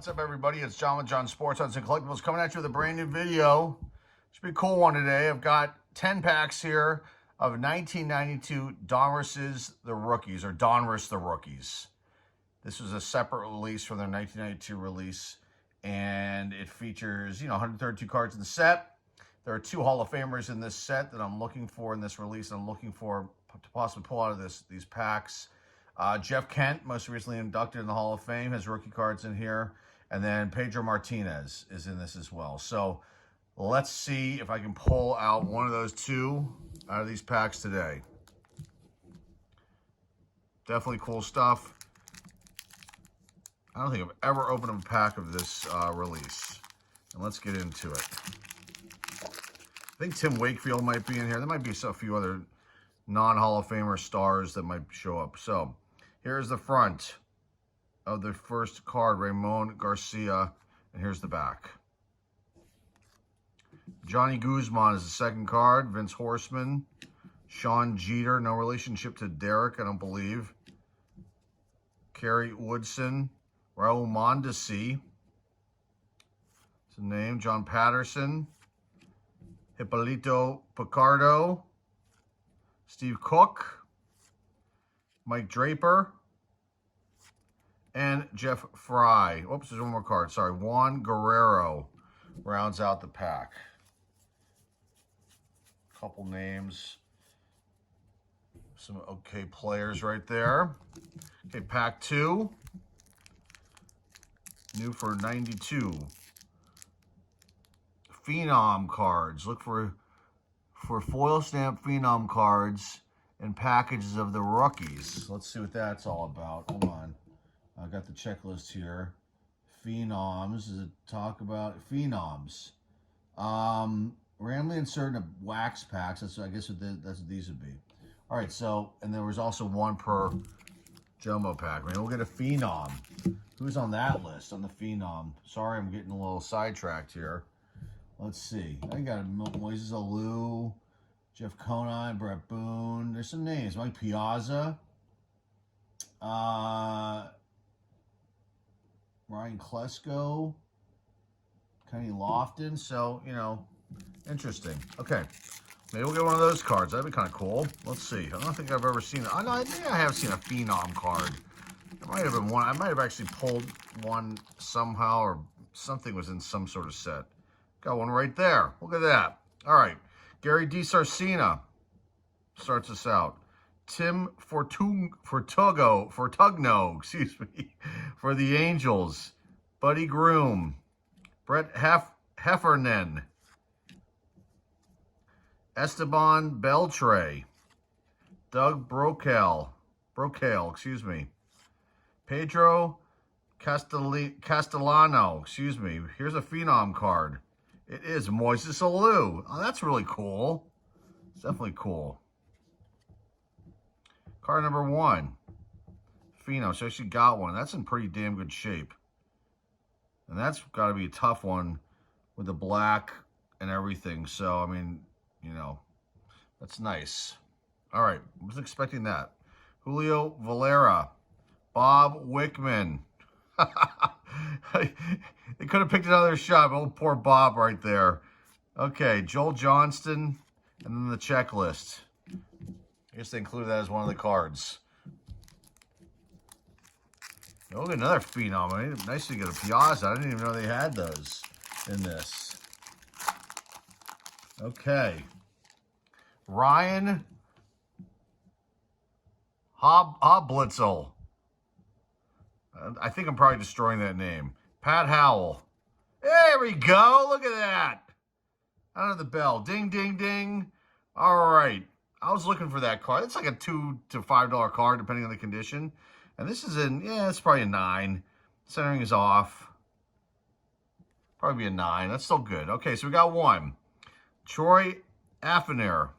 What's up, everybody? It's John with John Sports Odds and Collectibles coming at you with a brand new video. Should be a cool one today. I've got 10 packs here of 1992 Donruss the Rookies, or Donruss the Rookies. This was a separate release from their 1992 release, and it features, 132 cards in the set. There are 2 Hall of Famers in this set that I'm looking for in this release, and I'm looking for to possibly pull out of these packs. Jeff Kent, most recently inducted in the Hall of Fame, has rookie cards in here. And then Pedro Martinez is in this as well. So let's see if I can pull out one of those 2 out of these packs today. Definitely cool stuff. I don't think I've ever opened a pack of this release. And let's get into it. I think Tim Wakefield might be in here. There might be a few other non-Hall of Famer stars that might show up. So here's the front of the first card, Ramon Garcia, and here's the back. Johnny Guzman is the second card. Vince Horseman, Sean Jeter, no relationship to Derek, I don't believe. Kerry Woodson, Raul Mondesi, it's a name. John Patterson, Hippolito Picardo, Steve Cook, Mike Draper, and Jeff Fry. Oops, there's one more card. Sorry, Juan Guerrero rounds out the pack. Couple names. Some okay players right there. Okay, pack 2. New for 92. Phenom cards. Look for foil stamp Phenom cards and packages of the rookies. Let's see what that's all about. Hold on. I got the checklist here. Phenoms. Does it talk about phenoms? Randomly insert in wax packs. That's I guess that's what these would be. All right. So, and there was also 1 per jumbo pack. We'll get a phenom. Who's on that list? On the phenom. Sorry, I'm getting a little sidetracked here. Let's see. I got Moises Alou, Jeff Conine, Brett Boone. There's some names. Mike Piazza. Ryan Klesko. Kenny Lofton. So, interesting. Okay. Maybe we'll get one of those cards. That'd be kind of cool. Let's see. I don't think I've ever seen it. I think I have seen a Phenom card. There might have been one. I might have actually pulled one somehow, or something was in some sort of set. Got one right there. Look at that. All right. Gary DiSarcina starts us out. Tim Fortugno, excuse me, for the Angels. Buddy Groom. Brett Heffernan. Esteban Beltre. Doug Brocail, excuse me. Pedro Castellano, excuse me. Here's a Phenom card. It is Moises Alou. Oh, that's really cool. It's definitely cool. Card number 1. Phenom. So I actually got one. That's in pretty damn good shape. And that's got to be a tough one with the black and everything. So, I mean, that's nice. All right. I wasn't expecting that. Julio Valera. Bob Wickman. They could have picked another shot. Oh, poor Bob right there. Okay, Joel Johnston, and then the checklist. I guess they included that as one of the cards. Oh, another Phenom. Nice to get a Piazza. I didn't even know they had those in this. Okay. Ryan Hoblitzel. I think I'm probably destroying that name. Pat Howell. There we go. Look at that. Out of the bell. Ding, ding, ding. All right. I was looking for that card. It's like a $2 to $5 card, depending on the condition. And this is it's probably a 9. Centering is off. Probably be a 9. That's still good. Okay, so we got 1. Troy Affaner.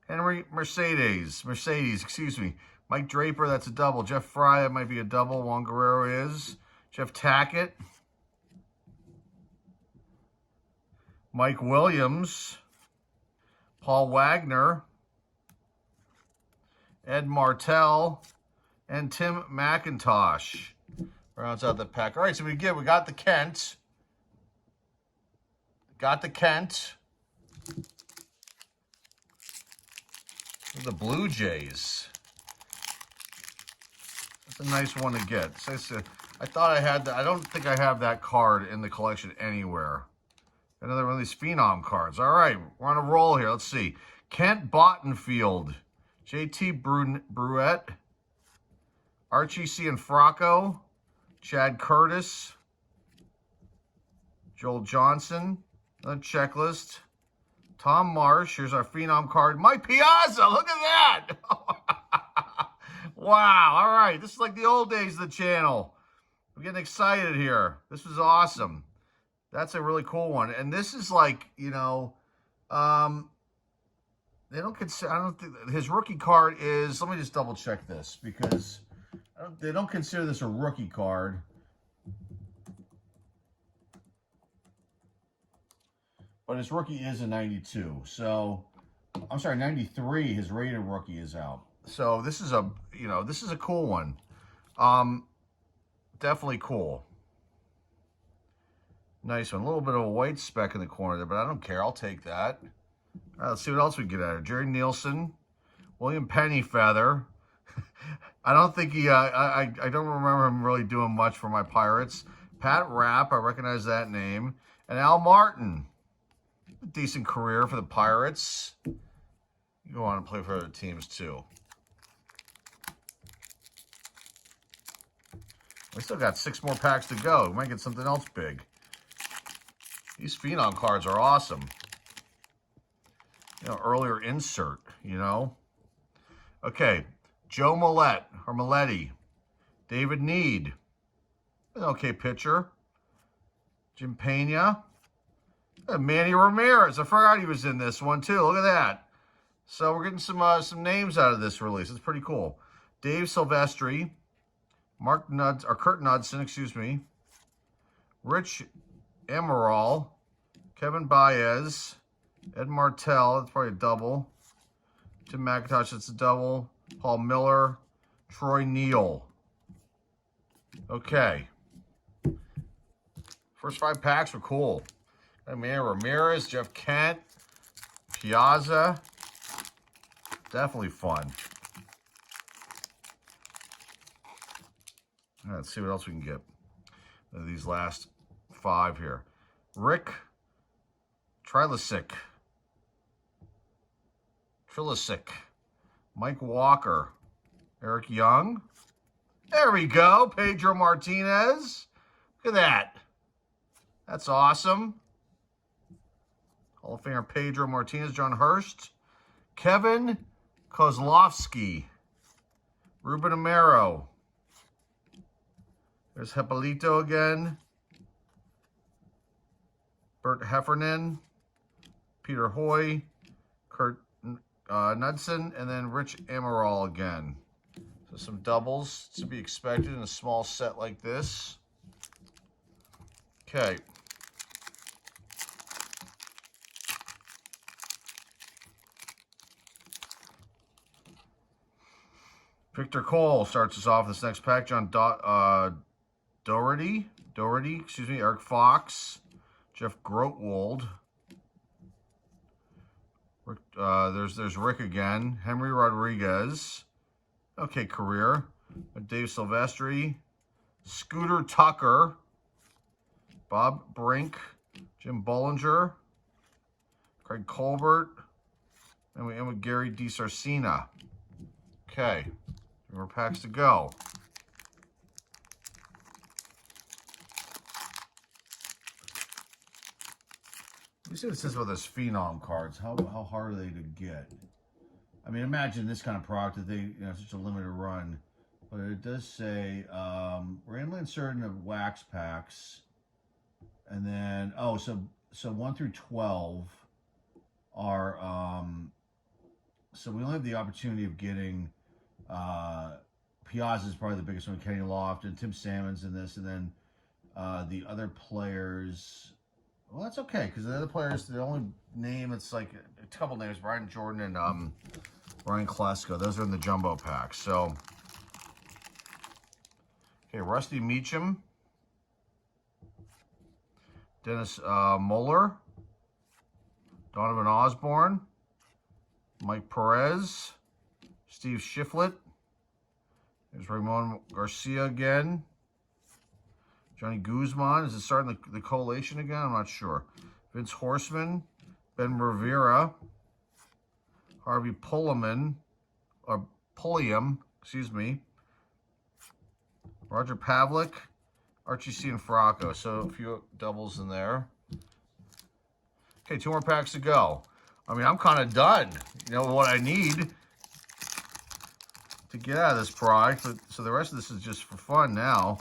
Henry Mercedes, excuse me. Mike Draper, that's a double. Jeff Fry, that might be a double. Juan Guerrero is. Jeff Tackett. Mike Williams. Paul Wagner. Ed Martell. And Tim McIntosh. Rounds out the pack. All right, so we got the Kent. Got the Kent. The Blue Jays. That's a nice one to get. I thought I had that. I don't think I have that card in the collection anywhere. Another one of these phenom cards. All right, we're on a roll here. Let's see. Kent Bottenfield, JT Bruette, Archie Cianfrocco, Chad Curtis, Joel Johnson, another checklist, Tom Marsh. Here's our phenom card. Mike Piazza, look at that. Wow, all right. This is like the old days of the channel. I'm getting excited here. This was awesome. That's a really cool one. And this is like, you know, they don't consider, I don't think, his rookie card is, let me just double check this, because they don't consider this a rookie card. But his rookie is a 92. So, I'm sorry, 93, his rated rookie is out. So this is a, you know, this is a cool one. Definitely cool. Nice one. A little bit of a white speck in the corner there, but I don't care. I'll take that. All right, let's see what else we get out of here. Jerry Nielsen, William Pennyfeather. I don't think he, I don't remember him really doing much for my Pirates. Pat Rapp, I recognize that name. And Al Martin. A decent career for the Pirates. You go on and play for other teams too. We still got 6 more packs to go. We might get something else big. These phenom cards are awesome. You know, earlier insert, you know. Okay, Joe Millette, or Milletti. David Need. An okay pitcher. Jim Pena. Manny Ramirez. I forgot he was in this one too. Look at that. So we're getting some names out of this release. It's pretty cool. Dave Silvestri. Mark Nuds, or Kurt Knudsen, excuse me. Rich Emerald. Kevin Baez. Ed Martell, that's probably a double. Tim McIntosh, that's a double. Paul Miller. Troy Neal. Okay. First 5 packs were cool. Manny Ramirez, Jeff Kent, Piazza. Definitely fun. All right, let's see what else we can get. These last 5 here. Rick Trilisic. Mike Walker. Eric Young. There we go. Pedro Martinez. Look at that. That's awesome. Hall of Famer Pedro Martinez. John Hurst. Kevin Kozlowski. Ruben Amaro. There's Hippolito again. Bert Heffernan. Peter Hoy. Kurt Knudsen. And then Rich Emerald again. So some doubles to be expected in a small set like this. Okay. Victor Cole starts us off this next pack. John Doherty, Eric Fox, Jeff Grotwold. There's Rick again. Henry Rodriguez. Okay, career. Dave Silvestri. Scooter Tucker. Bob Brink. Jim Bollinger. Craig Colbert. And we end with Gary DiSarcina. Okay. More packs to go. Let me see what it says about those phenom cards. How hard are they to get? I mean, imagine this kind of product that they, you know, such a limited run. But it does say randomly inserted in wax packs, and then so 1 through 12 are so we only have the opportunity of getting Piazza is probably the biggest one. Kenny Loft and Tim Salmon's in this, and then the other players. Well, that's okay, because the other players, the only name, it's like a couple names, Brian Jordan and Ryan Klesko. Those are in the jumbo pack. So Okay, Rusty Meacham. Dennis Moeller. Donovan Osborne. Mike Perez. Steve Shiflett. There's Ramon Garcia again. Johnny Guzman. Is it starting the collation again? I'm not sure. Vince Horseman. Ben Rivera. Harvey Pulliam, excuse me. Roger Pavlik. Archie Cianfrocco. So a few doubles in there. Okay, 2 more packs to go. I mean, I'm kind of done. You know what I need to get out of this product. So the rest of this is just for fun now.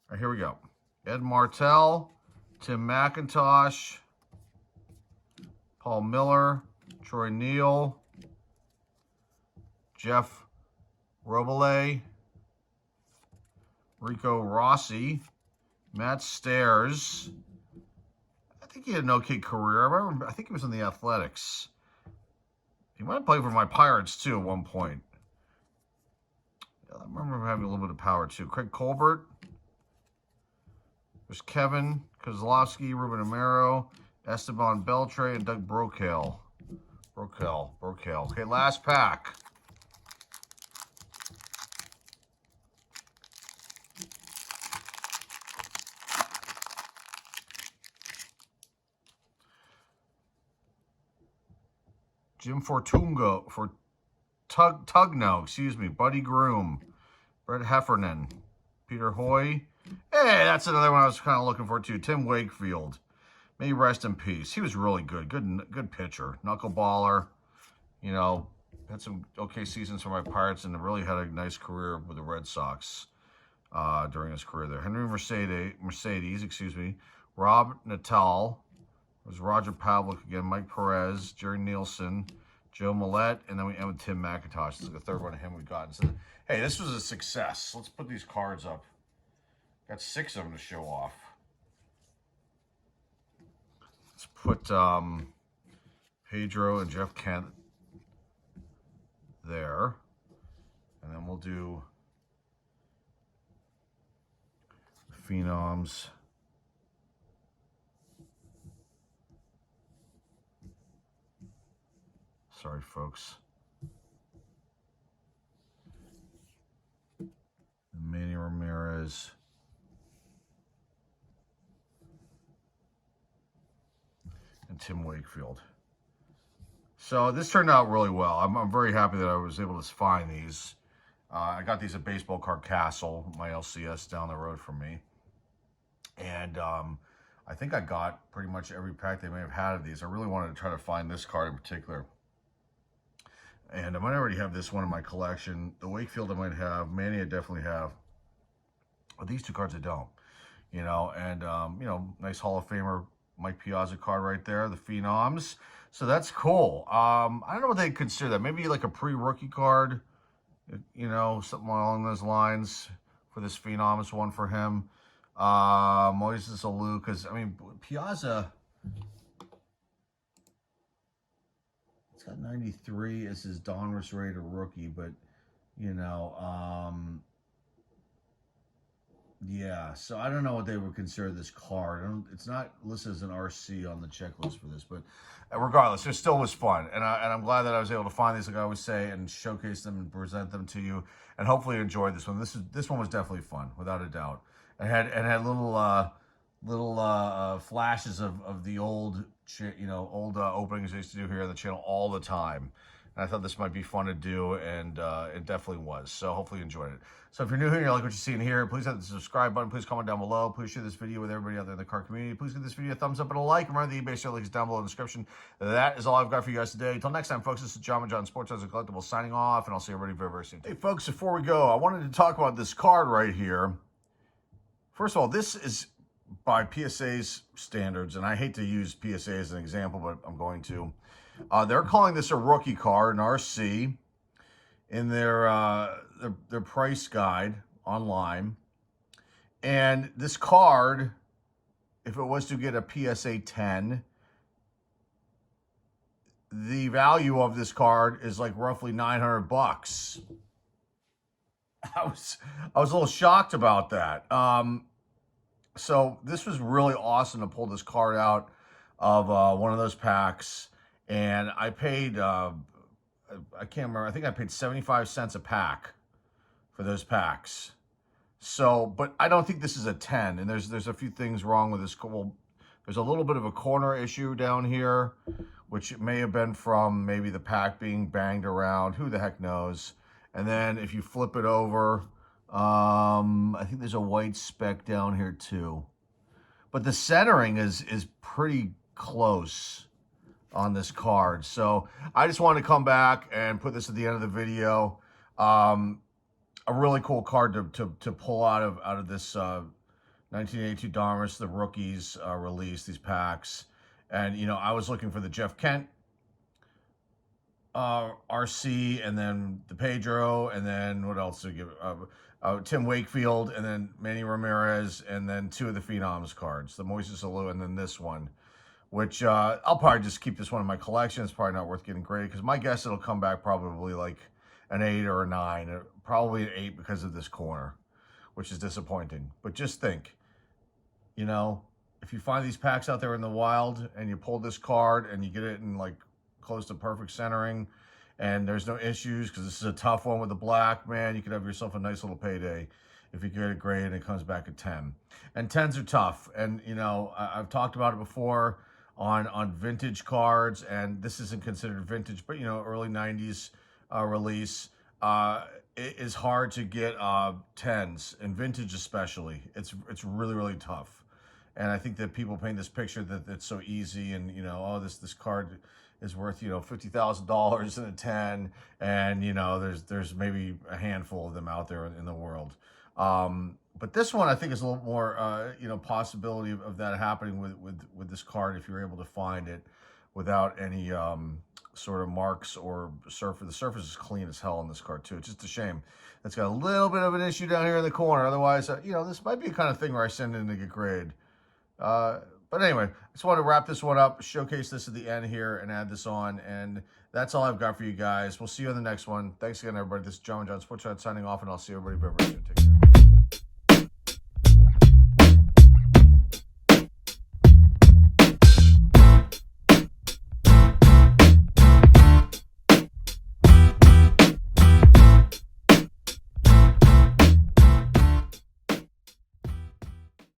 All right, here we go. Ed Martell, Tim McIntosh, Paul Miller, Troy Neal, Jeff Robele, Rico Rossi, Matt Stairs. I think he had an okay career. I think he was in the Athletics. He might have played for my Pirates, too, at one point. I remember him having a little bit of power, too. Craig Colbert. There's Kevin Kozlowski, Ruben Amaro, Esteban Beltre, and Doug Brokaw. Okay, last pack. Jim Tugno, excuse me, Buddy Groom, Brett Heffernan, Peter Hoy. Hey, that's another one I was kind of looking for too. Tim Wakefield. May he rest in peace. He was really good. Good pitcher. Knuckleballer. You know, had some okay seasons for my Pirates and really had a nice career with the Red Sox during his career there. Henry Mercedes, excuse me. Rob Natal. It was Roger Pavlik again, Mike Perez, Jerry Nielsen, Joe Millette, and then we end with Tim McIntosh. This is the third one of him we've gotten. So, hey, this was a success. Let's put these cards up. Got 6 of them to show off. Let's put Pedro and Jeff Kent there. And then we'll do Phenoms. Sorry, folks. Manny Ramirez. And Tim Wakefield. So this turned out really well. I'm very happy that I was able to find these. I got these at Baseball Card Castle, my LCS down the road from me. And I think I got pretty much every pack they may have had of these. I really wanted to try to find this card in particular. And I might already have this one in my collection. The Wakefield I might have. Manny I definitely have. But these 2 cards I don't. You know, and, you know, nice Hall of Famer Mike Piazza card right there. The Phenoms. So that's cool. I don't know what they consider that. Maybe like a pre-rookie card. You know, something along those lines for this Phenoms one for him. Moises Alou. Because, I mean, Piazza... got 93 as his Donruss rated rookie, but, you know, yeah, so I don't know what they would consider this card. It's not listed as an RC on the checklist for this, but regardless, it still was fun, and I'm glad that I was able to find these, like I always say, and showcase them and present them to you, and hopefully you enjoyed this one. This one was definitely fun, without a doubt. It had little flashes of the old openings I used to do here on the channel all the time. And I thought this might be fun to do, and it definitely was. So hopefully you enjoyed it. So if you're new here and you like what you're seeing here, please hit the subscribe button. Please comment down below. Please share this video with everybody out there in the card community. Please give this video a thumbs up and a like. Remember the eBay sale links down below in the description. That is all I've got for you guys today. Until next time, folks, this is John Sports and Collectibles signing off, and I'll see everybody very, very soon. Hey, folks, before we go, I wanted to talk about this card right here. First of all, this is by PSA's standards, and I hate to use PSA as an example, but I'm going to. They're calling this a rookie card, an RC, in their price guide online. And this card, if it was to get a PSA 10, the value of this card is like roughly $900. I was a little shocked about that. So this was really awesome to pull this card out of one of those packs, and I paid I can't remember. I think I paid 75 cents a pack for those packs. So, but I don't think this is a 10. And there's a few things wrong with this. Well, there's a little bit of a corner issue down here, which may have been from maybe the pack being banged around. Who the heck knows? And then if you flip it over, I think there's a white speck down here too. But the centering is pretty close on this card. So I just wanted to come back and put this at the end of the video. A really cool card to pull out of this 1982 Donruss, the rookies release, these packs. And, you know, I was looking for the Jeff Kent RC, and then the Pedro, and then what else did I give? Tim Wakefield, and then Manny Ramirez, and then 2 of the Phenoms cards, the Moises Alou, and then this one, which I'll probably just keep this one in my collection. It's probably not worth getting graded, because my guess it'll come back probably like an 8 or a 9, probably an 8 because of this corner, which is disappointing. But just think, you know, if you find these packs out there in the wild and you pull this card and you get it in like close to perfect centering and there's no issues, because this is a tough one with the black, man, you could have yourself a nice little payday if you get it graded and it comes back at 10. And 10s are tough. And, you know, I've talked about it before on vintage cards, and this isn't considered vintage, but, you know, early 90s release. It is hard to get 10s, and vintage especially. It's really, really tough. And I think that people paint this picture that it's so easy, and, you know, oh, this card is worth, you know, $50,000 in a 10, and, you know, there's maybe a handful of them out there in the world. But this one, I think, is a little more, you know, possibility of that happening with this card if you're able to find it without any sort of marks or surface. The surface is clean as hell on this card too. It's just a shame. It's got a little bit of an issue down here in the corner. Otherwise, you know, this might be the kind of thing where I send in to get graded. But anyway, I just want to wrap this one up, showcase this at the end here, and add this on. And that's all I've got for you guys. We'll see you on the next one. Thanks again, everybody. This is John Sports signing off, and I'll see everybody very soon. Take care.